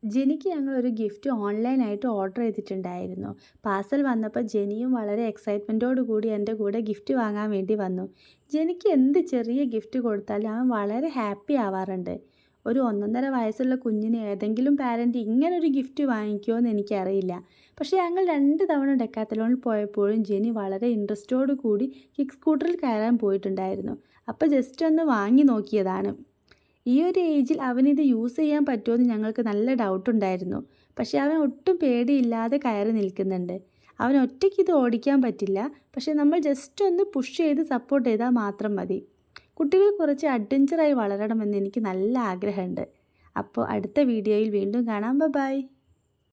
ജെനിക്ക് ഞങ്ങളൊരു ഗിഫ്റ്റ് ഓൺലൈനായിട്ട് ഓർഡർ ചെയ്തിട്ടുണ്ടായിരുന്നു. പാർസൽ വന്നപ്പോൾ ജെനിയും വളരെ എക്സൈറ്റ്മെൻറ്റോടു കൂടി എൻ്റെ കൂടെ ഗിഫ്റ്റ് വാങ്ങാൻ വേണ്ടി വന്നു. ജെനിക്ക് എന്ത് ചെറിയ ഗിഫ്റ്റ് കൊടുത്താലും അവൻ വളരെ ഹാപ്പി ആവാറുണ്ട്. ഒരു 1.5 വയസ്സുള്ള കുഞ്ഞിന് ഏതെങ്കിലും പാരൻറ്റ് ഇങ്ങനൊരു ഗിഫ്റ്റ് വാങ്ങിക്കുമോ എന്ന് എനിക്കറിയില്ല. പക്ഷേ ഞങ്ങൾ 2 തവണ ഡെക്കാത്തലോണിൽ പോയപ്പോഴും ജെനി വളരെ ഇൻട്രസ്റ്റോടു കൂടി കിക്ക് സ്കൂട്ടറിൽ കയറാൻ പോയിട്ടുണ്ടായിരുന്നു. അപ്പോൾ ജസ്റ്റ് ഒന്ന് വാങ്ങി നോക്കിയതാണ്. ഈ ഒരു ഏജിൽ അവനിത് യൂസ് ചെയ്യാൻ പറ്റുമോയെന്ന് ഞങ്ങൾക്ക് നല്ല ഡൗട്ടുണ്ടായിരുന്നു. പക്ഷേ അവൻ ഒട്ടും പേടിയില്ലാതെ കയറി നിൽക്കുന്നുണ്ട്. അവൻ ഒറ്റയ്ക്ക് ഇത് ഓടിക്കാൻ പറ്റില്ല. പക്ഷേ നമ്മൾ ജസ്റ്റ് ഒന്ന് പുഷ് ചെയ്ത് സപ്പോർട്ട് ചെയ്താൽ മാത്രം മതി. കുട്ടികൾ കുറച്ച് അഡ്വഞ്ചറായി വളരണമെന്ന് എനിക്ക് നല്ല ആഗ്രഹമുണ്ട്. അപ്പോൾ അടുത്ത വീഡിയോയിൽ വീണ്ടും കാണാം. ബൈ.